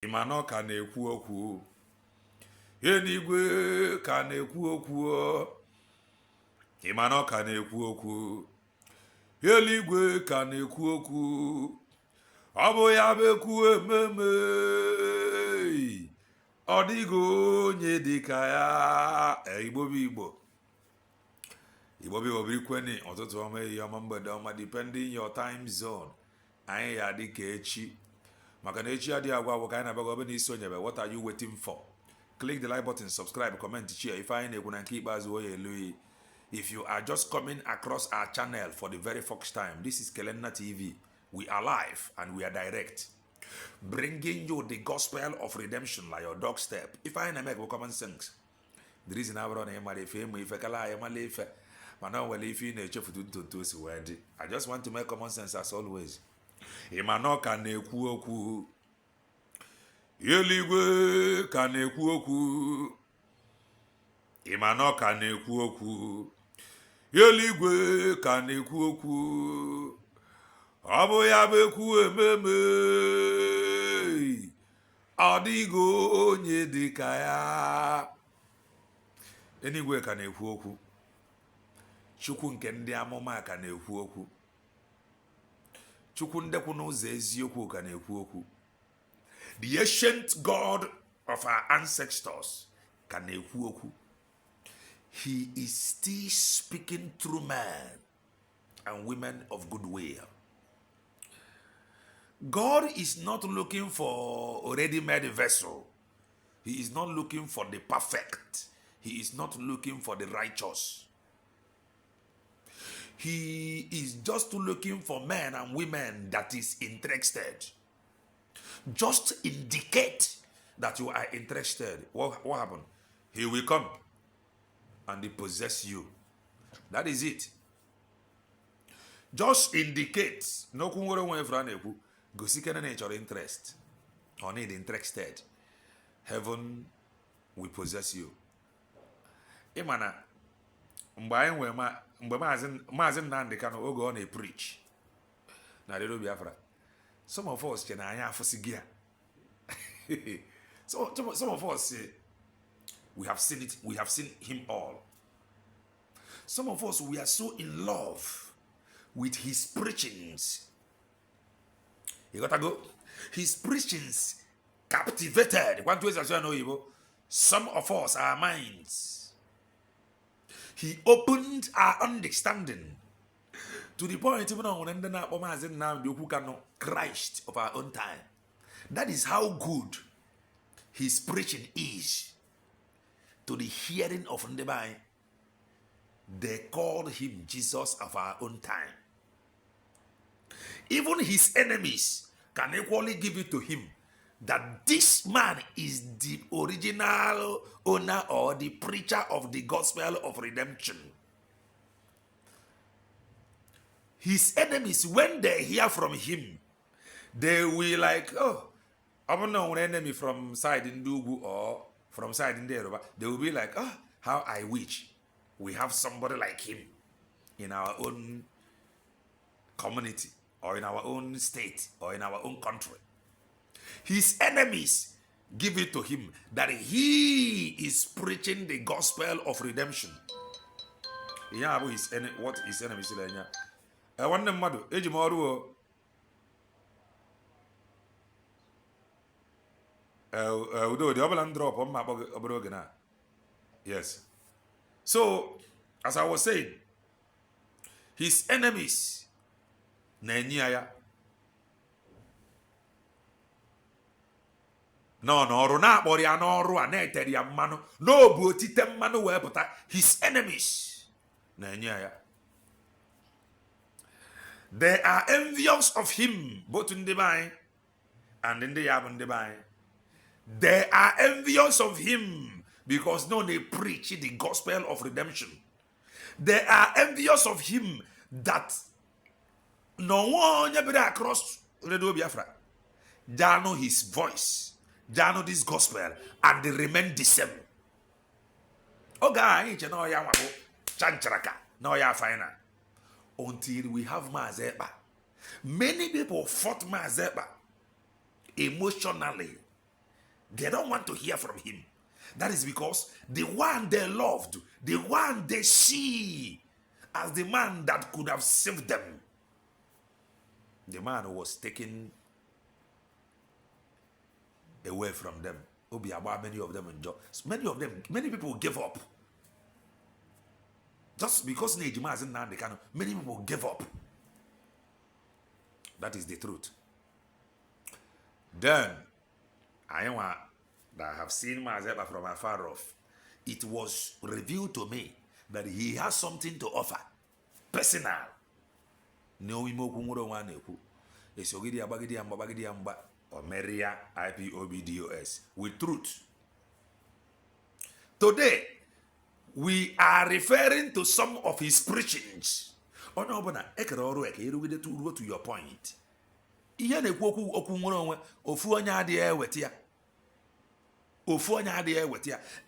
Imano ka na-ekwu okwu. Eluigwe ka na-ekwu okwu. Imano ka na-ekwu okwu. Eluigwe ka na-ekwu okwu. Ọ bụ ya bụ ekwu ememe. Ọ dịghị onye dị ka ya. Igbo bụ Igbo. Igbo bụ obirikweni ọtụtụ ọma eyi ọma mgbede ọma depending your time zone. Anyị ya dị ka echi. Maka na echi adịghị agwa agwa ka anyị na-abaga ọbụna isi onyebe. What are you waiting for? Click the like button, subscribe, comment, share. If I na-ekwu na nke ikpeazụ oye elu. If you are just coming across our channel for the very first time, this is Kelenna TV. We are live and we are direct. Bringing you the gospel of redemption like your doorstep. If I na-make common sense. The reason I run ife kala ife. I just want to make common sense as always. Imano ka na-ekwu okwu. Eluigwe ka na-ekwu okwu. Imano ka na-ekwu okwu. Eluigwe ka na-ekwu okwu. Ọ bụ ya bụ ekwu ememe. Ọ dịghị onye dị ka ya. Eluigwe ka na-ekwu okwu. Chukwu nke ndị amụma ka na-ekwu okwu. Chukwu ndekwu n'ụzọ eziokwu ka na-ekwu okwu. The ancient God of our ancestors ka na-ekwu okwu. He is still speaking through men and women of goodwill. God is not looking for a ready-made vessel. He is not looking for the perfect. He is not looking for the righteous. He is just looking for men and women that is interested. Just indicate that you are interested. What happened? He will come and he possess you. That is it. Just indicate. No kunwere nwe franeku. Gosikene nature interest. Or need interested. Heaven will possess you. Imana. Mgbe Mazi Nnamdi Kanu oge ọ na-preach na Radio Biafra, some of us che na anya afụsị ya. Some of us we have seen it, we have seen him all. Some of us we are so in love with his preachings. You gotta go. His preachings captivated. Some of us, our minds. He opened our understanding to the point even when Christ of our own time. That is how good his preaching is to the hearing of Ndebai. They called him Jesus of our own time. Even his enemies can equally give it to him that this man is the original owner or the preacher of the gospel of redemption. His enemies, when they hear from him, they will like, oh, I don't know an enemy from side in Dugu or from side in Deroba. They will be like, oh, how I wish we have somebody like him in our own community or in our own state or in our own country. His enemies give it to him that he is preaching the gospel of redemption. What his enemies say? I want them madu. Ejimoru. Udo the obalan drop on my obrogena. Yes. So, as I was saying, his enemies Neniaya. No, Runa, no, Ruaneteria Mano, no, Butitem Manu, but his enemies. They are envious of him, both in the mind and in the Yabon divine. They are envious of him because no, they preach the gospel of redemption. They are envious of him that no one ever across Radio Biafra. They know his voice. They know this gospel and they remain the same. Oh, guy, you know, ya chancharaka, no, ya fina. Until we have Ekpa. Many people fought Mazi Ekpa emotionally They don't want to hear from him. That is because the one they loved, the one they see as the man that could have saved them, the man was taken away from them. Many of them enjoy. Many people give up. Just because many people give up. That is the truth. Then, I have seen Mazi from afar off. It was revealed to me that he has something to offer. Personal. No imo one esogidi abagidi amba or Maria IPOBDOS with truth. Today, we are referring to some of his preachings. Oh no, but to your point.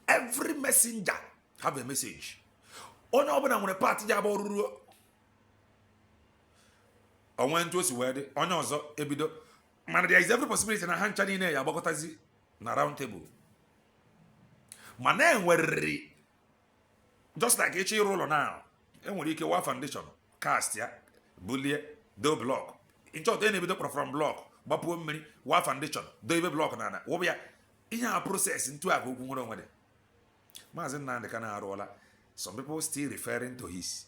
Every messenger have a message. Oh no, but I'm going to party about. I went to a wedding. Oh no, so ebido. Man, there is every possibility na hanchani in ya bagotazi na round table. Man, were just like each roller now. And when you can foundation cast ya bully do block. In short, any bit from block. Bapu many wa foundation do block nana. Wobia in a process into a book. Mazi nande kana roller. Some people still referring to his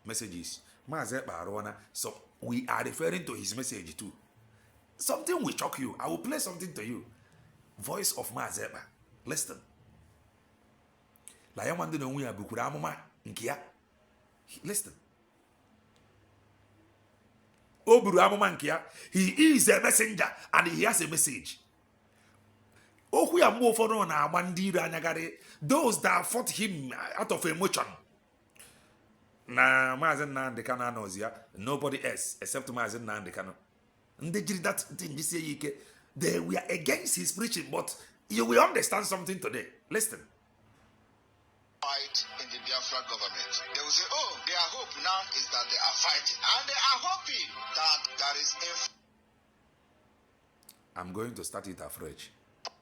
messages. Mazi barona. So we are referring to his message too. Something will shock you. I will play something to you. Voice of Mazi. Listen. La yamande no wiya bukura amuma nkia. Listen. Oburu amuma nkia. He is a messenger and he has a message. Those that fought him out of emotion. Na Mazi Nnamdi Kanu knows ya. Nobody else except Mazi Nnamdi Kanu. They did that thing. They were against his preaching, but you will understand something today. Listen. Fight in the Biafra government. They will say, oh, their hope now is that they are fighting. And they are hoping that there is a I'm going to start it afresh.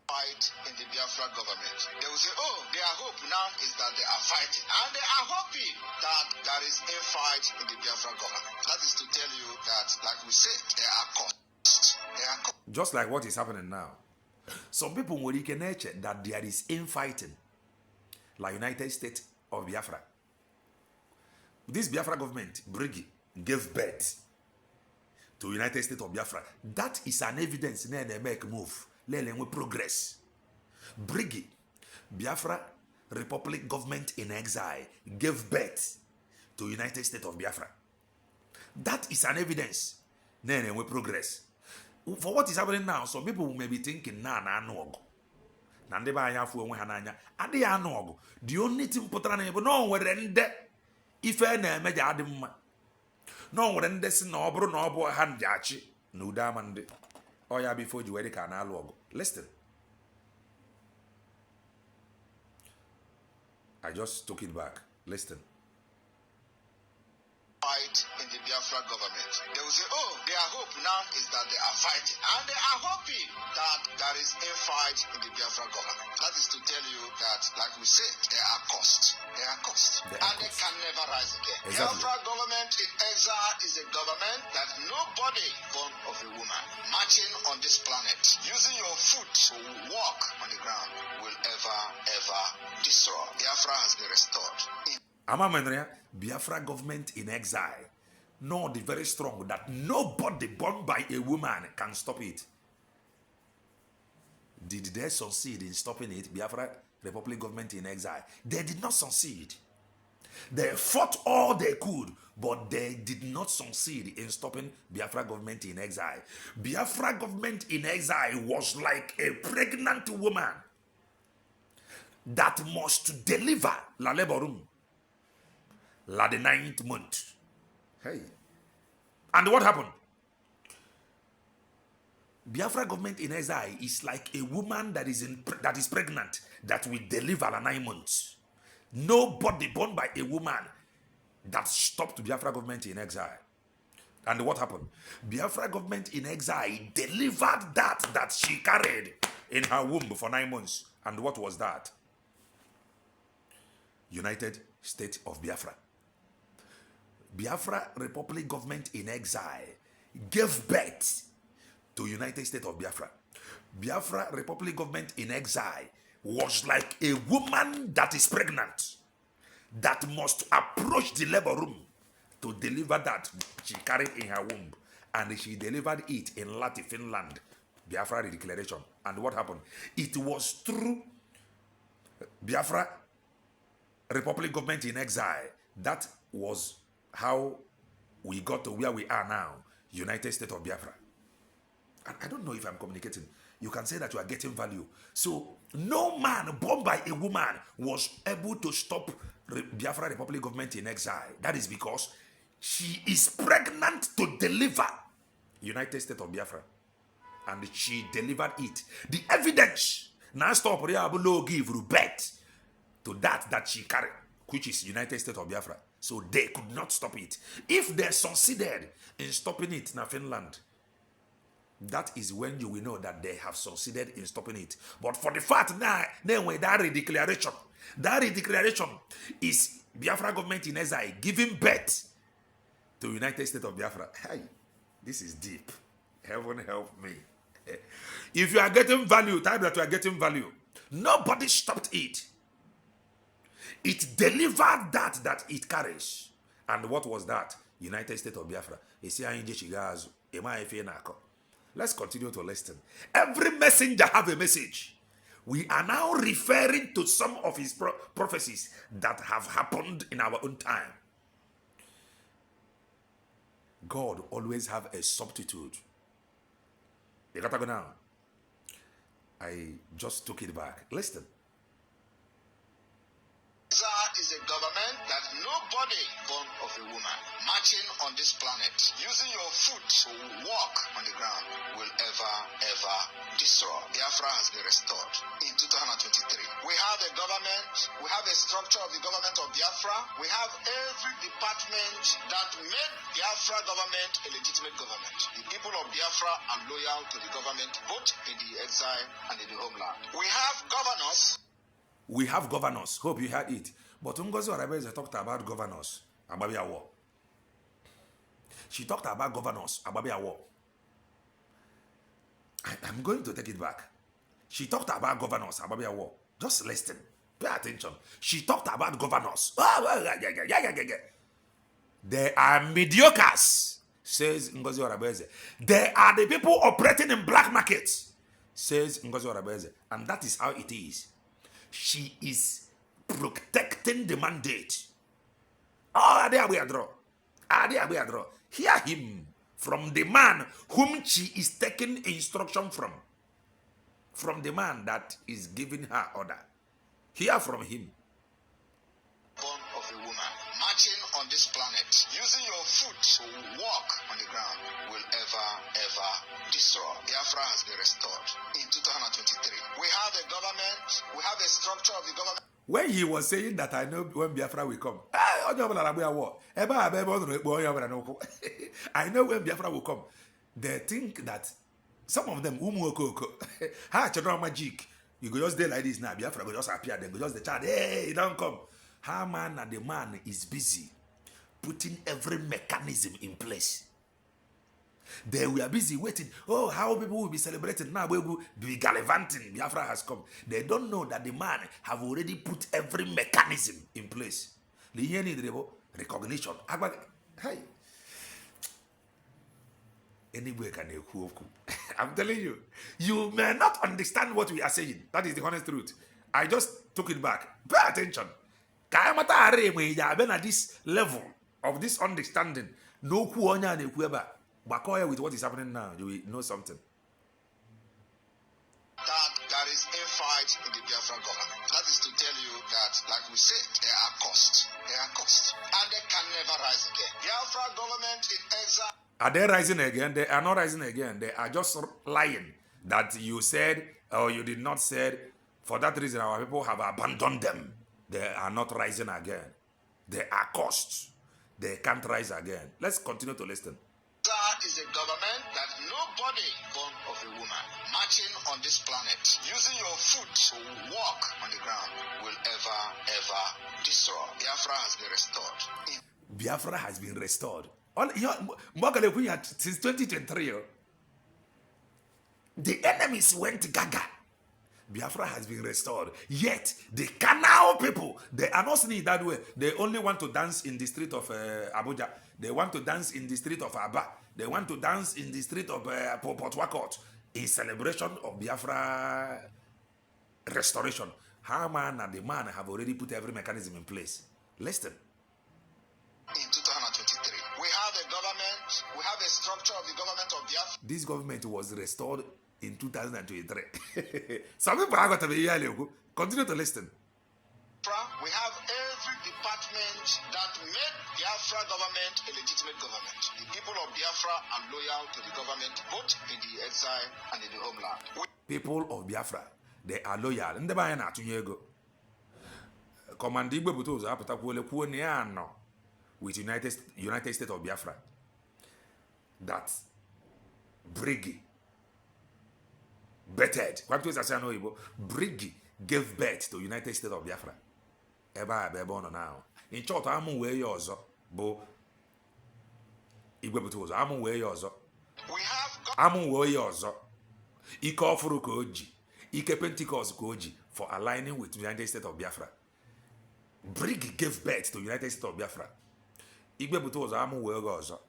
Fight in the Biafra government. They will say, oh, their hope now is that they are fighting. And they are hoping that there is a fight in the Biafra government. That is to tell you that, like we said, they are costs. They are costs. Just like what is happening now. Some people will nature that there is infighting. Like United States of Biafra. This Biafra government, Brigi, gave birth to United States of Biafra. That is an evidence they make move. Let them progress. Brigi, Biafra Republic government in exile, gave birth to United States of Biafra. That is an evidence. Then we progress. For what is happening now, some people may be thinking, no. The only thing no rende if na meja adimma no rende si na obru na obo hand jachi no damande oya before you wedi ka na alu. Listen, I just took it back. Listen. Fight in the Biafra government. They will say, oh, their hope now is that they are fighting. And they are hoping that there is a fight in the Biafra government. That is to tell you that, like we said, they are costs. They are costs. And they can never rise again. Exactly. Biafra government in exile is a government that nobody born of a woman marching on this planet, using your foot to walk on the ground, will ever destroy. Biafra has been restored. Biafra government in exile. No, the very strong that nobody born by a woman can stop it. Did they succeed in stopping it? Biafra Republic government in exile. They did not succeed. They fought all they could, but they did not succeed in stopping Biafra government in exile. Biafra government in exile was like a pregnant woman that must deliver la labor room. La the 9th month. Hey. And what happened? Biafra government in exile is like a woman that is pregnant that will deliver la 9 months. Nobody born by a woman that stopped Biafra government in exile. And what happened? Biafra government in exile delivered that she carried in her womb for 9 months. And what was that? United States of Biafra. Biafra Republic government in exile gave birth to United States of Biafra. Biafra Republic government in exile was like a woman that is pregnant that must approach the labor room to deliver that she carried in her womb. And she delivered it in Lati, Finland, Biafra declaration. And what happened? It was through Biafra Republic government in exile. That was how we got to where we are now, United States of Biafra. And I don't know if I'm communicating. You can say that you are getting value. So no man born by a woman was able to stop Biafra Republic government in exile. That is because she is pregnant to deliver United States of Biafra. And she delivered it. The evidence now stop Reabulo give birth to that she carried, which is United States of Biafra. So they could not stop it. If they succeeded in stopping it in Finland, that is when you will know that they have succeeded in stopping it. But for the fact now, that declaration is Biafra government in exile giving birth to United States of Biafra. Hey, this is deep. Heaven help me. If you are getting value, type that you are getting value. Nobody stopped it. It delivered that it carries. And what was that? United States of Biafra. Let's continue to listen. Every messenger have a message. We are now referring to some of his prophecies that have happened in our own time. God always have a substitute. You got to go now. I just took it back. Listen. Is a government that nobody born of a woman marching on this planet using your foot to walk on the ground will ever destroy. Biafra has been restored in 2023. We have a government, we have a structure of the government of Biafra, we have every department that made Biafra government a legitimate government. The people of Biafra are loyal to the government both in the exile and in the homeland. We have governors. We have governors. Hope you heard it. But Ngozi Orebeze talked about governors. Ababia War. She talked about governors. Ababia War. I'm going to take it back. She talked about governors. Ababia War. Just listen. Pay attention. She talked about governors. They are mediocres, says Ngozi Orebeze. They are the people operating in black markets, says Ngozi Orebeze. And that is how it is. She is protecting the mandate. There we draw. Hear him from the man whom she is taking instruction from. From the man that is giving her order. Hear from him. Born of a woman marching on this planet using your foot to walk on the ground will ever destroy. Biafra has been restored in 2023. We have a government, we have a structure of the government. When he was saying that, I know when Biafra will come. I know when Biafra will come. They think that some of them, magic. You go just stay like this now. Biafra will just appear. Then go just the child. Hey, don't come. Her man and the man is busy putting every mechanism in place. They were busy waiting. Oh, how people will be celebrating now. We will be gallivanting. Biafra has come. They don't know that the man have already put every mechanism in place. Recognition. Hey. Anywhere can you. I'm telling you, you may not understand what we are saying. That is the honest truth. I just took it back. Pay attention. At this level of this understanding, no with what is happening now, you will know something. That there is a fight in the Biafra government. That is to tell you that, like we said, there are costs. There are costs. And they can never rise again. Biafra government in exile. Are they rising again? They are not rising again. They are just lying that you said or you did not say. For that reason, our people have abandoned them. They are not rising again. They are costs. They can't rise again. Let's continue to listen. is a government that nobody born of a woman marching on this planet, using your foot to walk on the ground, will ever destroy. Biafra has been restored. Biafra has been restored. Since 2023, the enemies went gaga. Biafra has been restored. Yet, the Canal people, they are not seeing it that way. They only want to dance in the street of Abuja. They want to dance in the street of Aba. They want to dance in the street of Port Harcourt in celebration of Biafra restoration. Haman and the man have already put every mechanism in place. Listen. In 2023, we have a government, we have a structure of the government of Biafra. This government was restored in 2023. Some people are going to be here. Continue to listen. We have every department that made Biafra government a legitimate government. The people of Biafra are loyal to the government, both in the exile and in the homeland. People of Biafra, they are loyal. Ndeba ya na atunye ego. Command Igbo buto uzo apụta kwuole kwuo na ya no with United States of Biafra. That Briggy bettered. Kwantu is asano Igbo. Briggy gave birth to United States of Biafra. Eba bebe now. In short, amu we yozo bo Igbo buto uzo amu we yozo. We have Amu we yozo. Ike ofuru ka oji. Ike Pentecost ka oji for aligning with United States of Biafra. Brig gave birth to United States of Biafra. Igwe buto uzo amu we ozo.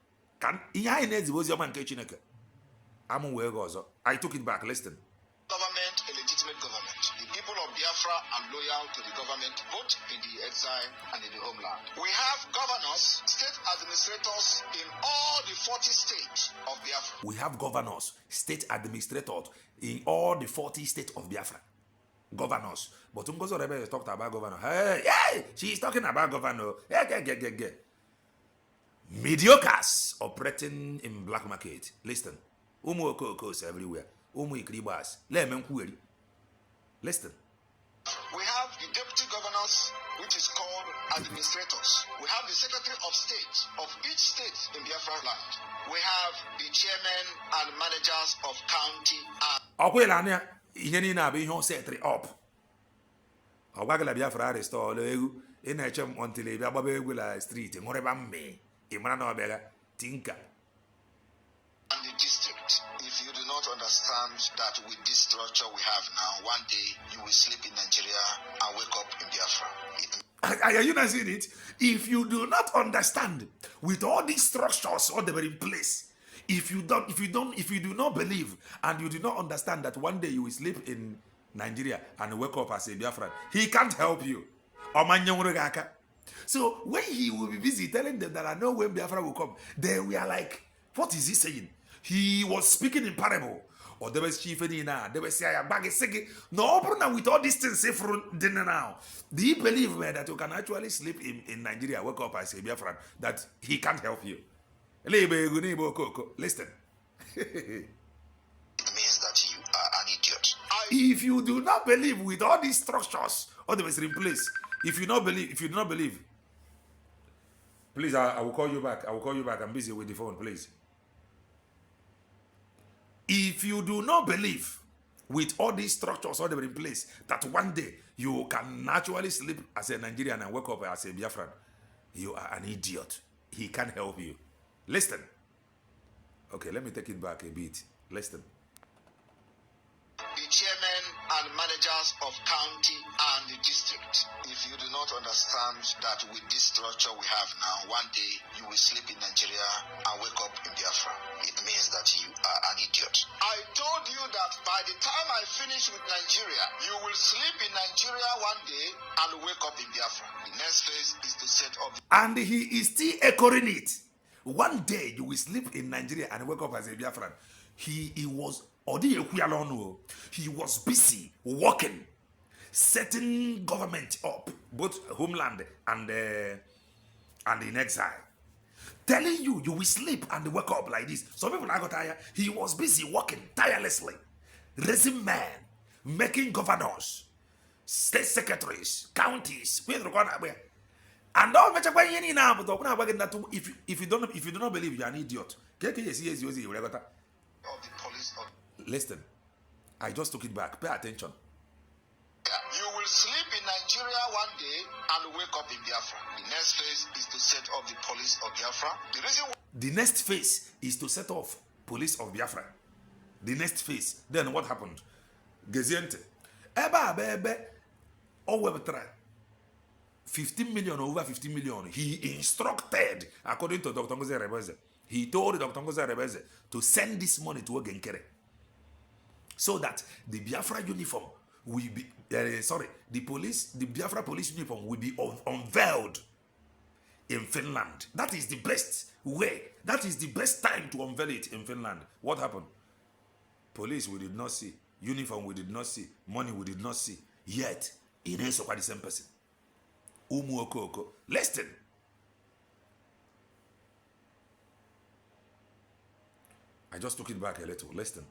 Kan ihe anyị na-ezibo ozi ọma nke Chineke. Amu we ozo. I took it back. Listen. Government, a legitimate government. The people of Biafra are loyal to the government, both in the exile and in the homeland. We have governors, state administrators in all the 40 states of Biafra. We have governors, state administrators in all the 40 states of Biafra. Governors. But Ngozo Rebbe talked about governor. Hey, she's talking about governor. Hey. Mediocres operating in black market. Listen. Umu okokos everywhere. Umu ikribas. Listen. We have the deputy governors, which is called administrators. We have the secretary of state of each state in Biafra land. We have the chairman and managers of county and ihe niile abụ ihe o setri up. Ọgbagala Biafra restore egwu ị na-eche m until ị bịa gbaba egwu la street nwere mme ị mara na ọbịa tinka. And the district. If you do not understand that with this structure we have now, one day you will sleep in Nigeria and wake up in Biafra. Are you not seeing it? If you do not understand with all these structures all they were in place, if you do not believe and you do not understand that one day you will sleep in Nigeria and wake up as a Biafran, he can't help you. So when he will be busy telling them that I know when Biafra will come, they were like, what is he saying? He was speaking in parable. Or they were chief now. They were saying, no, with all these things for dinner now. Do you believe, man, that you can actually sleep in Nigeria, wake up as a Biafran, that he can't help you? Listen. It means that you are an idiot. If you do not believe with all these structures, all the ways in place, if you do not believe, please, I will call you back. I'm busy with the phone, please. If you do not believe with all these structures all the way in place that one day you can naturally sleep as a Nigerian and wake up as a Biafran, you are an idiot. He can't help you. Listen. Okay, let me take it back a bit. Listen. The chairman and managers of county and the district. If you do not understand that with this structure we have now, one day you will sleep in Nigeria and wake up in Biafra. It means that you are an idiot. I told you that by the time I finish with Nigeria, you will sleep in Nigeria one day and wake up in Biafra. The next phase is to set up. And he is still echoing it. One day you will sleep in Nigeria and wake up as a Biafran. He was busy working, setting government up, both homeland and in exile. Telling you will sleep and wake up like this. Some people are tired. He was busy working tirelessly, raising men, making governors, state secretaries, counties. And all if you do not believe, you are an idiot. the police. Listen, I just took it back. Pay attention. You will sleep in Nigeria one day and wake up in Biafra. The next phase is to set up the police of Biafra. The next phase is to set off police of Biafra. The next phase. Then what happened? Geziente. Ebe Owebetra 15 million, over 15 million. He instructed, according to Dr. Ngozi Rebeze, he told Dr. Ngozi Rebeze to send this money to Ogenkere so that the Biafra uniform will be, the Biafra police uniform will be unveiled in Finland. That is the best way. That is the best time to unveil it in Finland. What happened? Police we did not see. Uniform we did not see. Money we did not see. Yet, it is the same person. Umuokoko. Listen. I just took it back a little. Listen.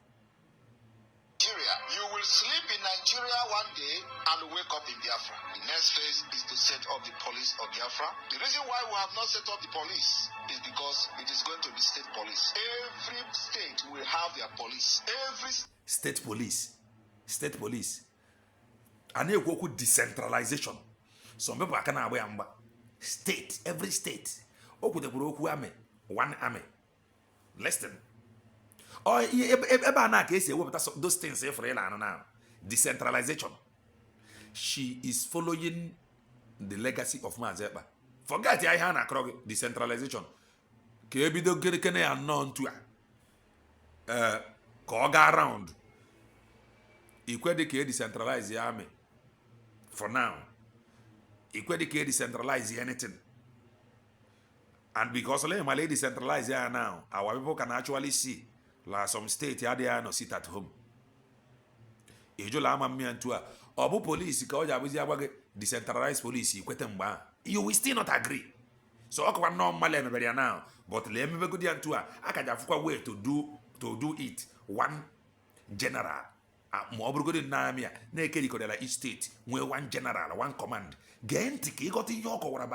Nigeria. You will sleep in Nigeria one day and wake up in Biafra. The next phase is to set up the police of Biafra. The reason why we have not set up the police is because it is going to be state police. Every state will have their police. Every state police. State police. And they go with decentralization. Some people can away amba. State, every state. Oku de buroku army, one army. Listen. Oh, those things now. Decentralization. She is following the legacy of Mazi Ekpa. Forget the Ihana Krog, decentralization. Kebido Kirkene and non to Koga around. Equally decentralize the army. For now. Equally decentralize anything. And because Malay decentralize here now, our people can actually see like some state here they are no sit at home. Obu police decentralized police you will still not agree. So I normally now, but let me go down to a way to do it. One general. Each state where one general, one command. Gentiki got in your core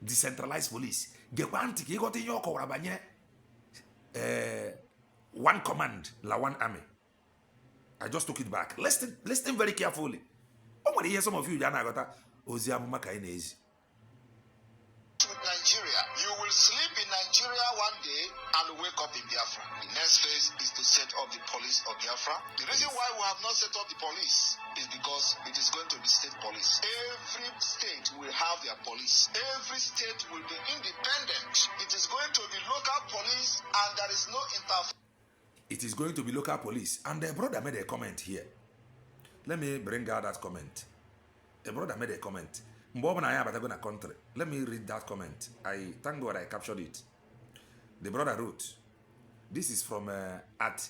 decentralized police. Gewantiki got in your core one command, la one army. I just took it back. Listen very carefully. Oh, when you hear some of you, Nigeria, you will sleep in Nigeria one day and wake up in Biafra. The next phase is to set up the police of Biafra. The reason why we have not set up the police is because it is going to be state police. Every state will have their police. Every state will be independent. It is going to be local police and there is no interference. It is going to be local police. And the brother made a comment here. Let me bring out that comment. The brother made a comment. Let me read that comment. I thank God I captured it. The brother wrote, this is from at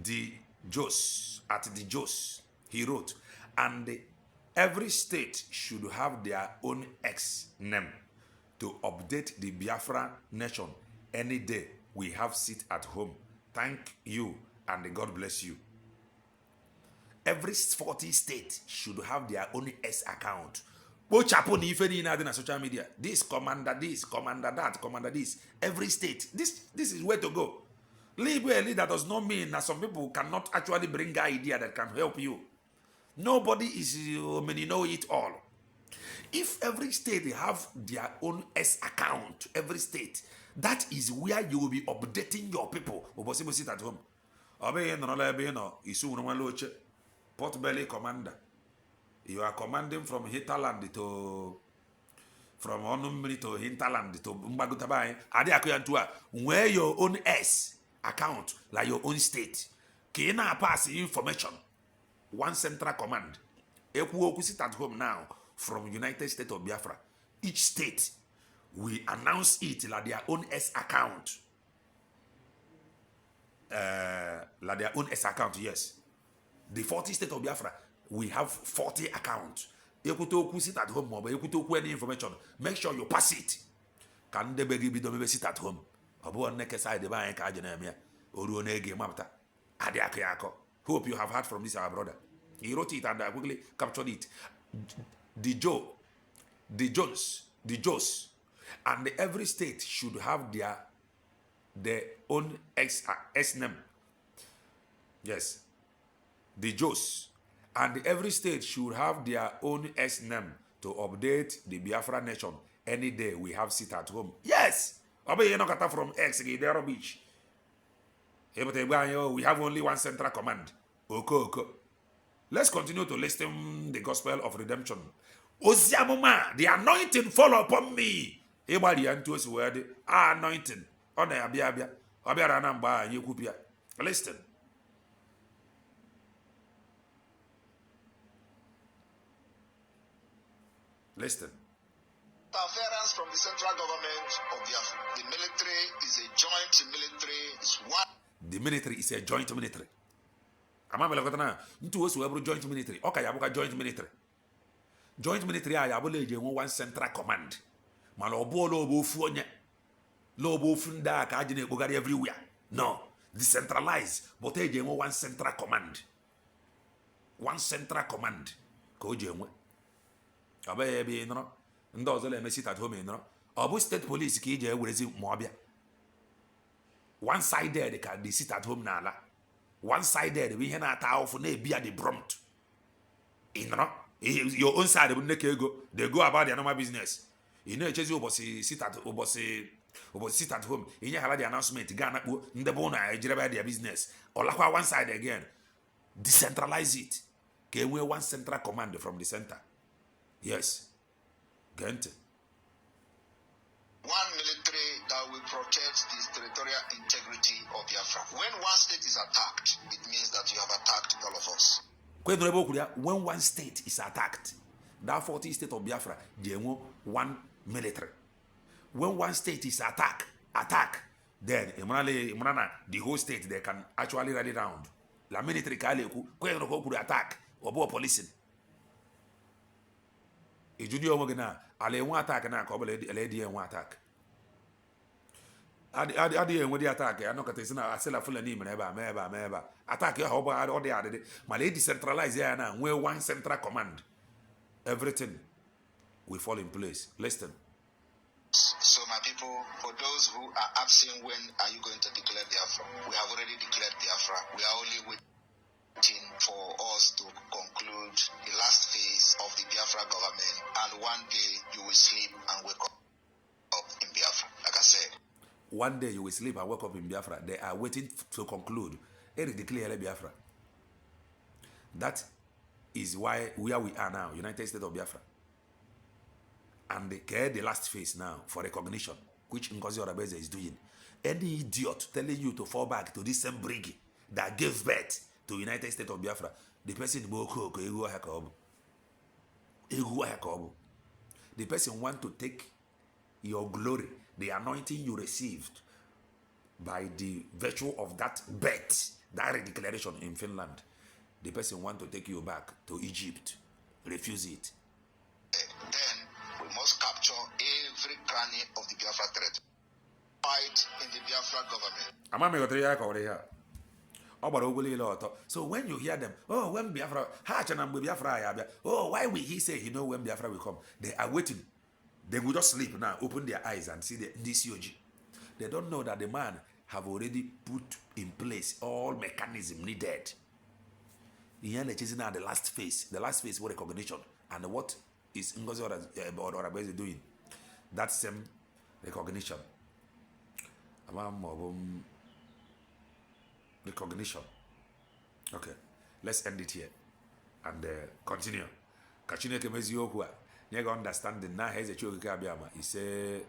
the Jos. He wrote, and every state should have their own X name to update the Biafra nation any day we have sit at home. Thank you and God bless you. Every 40 states should have their own S account. Social media. This commander that, commander this. Every state. This is where to go. That does not mean that some people cannot actually bring an idea that can help you. Nobody is know it all. If every state have their own S account, every state, that is where you will be updating your people. Sit at home. Port Belly commander. You are commanding from hinterland to Onumri to hinterland to Mbagutabai. Where your own S account, like your own state. Kina pass information. One central command. Eku sit at home now from United States of Biafra. Each state will announce it like their own S account. Like their own S account, yes. The 40 states of Biafra, we have 40 accounts. You sit at home, you any information. Make sure you pass it. Can the baby be sit at home? Hope you have heard from this our brother. He wrote it and I quickly captured it. The Joes, And every state should have their own S name. Yes. The Jos. And every state should have their own S name to update the Biafra nation. Any day we have sit at home. Yes. Obey no kata from X, they rubbish. We have only one central command. Oko. Let's continue to listen the gospel of redemption. Oziamuma, the anointing fall upon me. Everybody into us word anointing. On the abia. Listen. Listen. Interference from the central government of Biafra. The military is a joint military. It's one. The military is a joint military. Amama lekotana ntu osu webru joint military. Oka yabuka joint military. Joint military a yabule eje one central command. Malo obo lo obo fu onye. Lo obo fu nda ka aje na ekpogari everywhere. No, decentralized, but eje one central command. One central command ka oje enwe. Abaye ebe no ndị ọzọ na sit at home no. Obu state police ka ije ewerezi ma obia. One sided ka they sit at home na ala. One sided we ihe na-ata ofu na ebia the prompt. Your own side they go about their normal business. You know, sit at home. You have the announcement. Ghana, the bona, their business. Or like one side again. Decentralize it. Okay, we one central command from the center. Yes. Gente. One military that will protect the territorial integrity of Biafra. When one state is attacked, it means that you have attacked all of us. When one state is attacked, that 40 state of Biafra, they want one military. When one state is attack, then the whole state they can actually rally round. La military could attack or policing. A junior Mogana, Ale one attack and a lady and one attack. Adi when the attack, I know that I sell a full name and attack your hobby or the other. My lady centralize here now, where one central command. Everything will fall in place. Listen. So my people, for those who are asking when are you going to declare Biafra? We have already declared Biafra. We are only waiting for us to conclude the last phase of the Biafra government, and one day you will sleep and wake up in Biafra, like I said. One day you will sleep and wake up in Biafra. They are waiting to conclude. Eric declare Biafra. That is where we are now, United States of Biafra. And the last phase now for recognition, which Ngozi Orabeze is doing. Any idiot telling you to fall back to this same brig that gave birth to United States of Biafra, the person the person want to take your glory, the anointing you received by the virtue of that birth, that declaration in Finland. The person want to take you back to Egypt. Refuse it. Then we must capture every cranny of the Biafra threat. Fight in the Biafra government. So when you hear them, oh, when Biafra, oh, why will he say he know when Biafra will come? They are waiting. They will just sleep now, open their eyes and see this COG. They don't know that the man have already put in place all mechanism needed. Here they're chasing now the last phase for recognition. And what is Ngozi Orabeze doing? That same recognition. Recognition. Okay, let's end it here and continue. Kachine kemezi okwa. Nyega understanding na heze choke ka biama. He say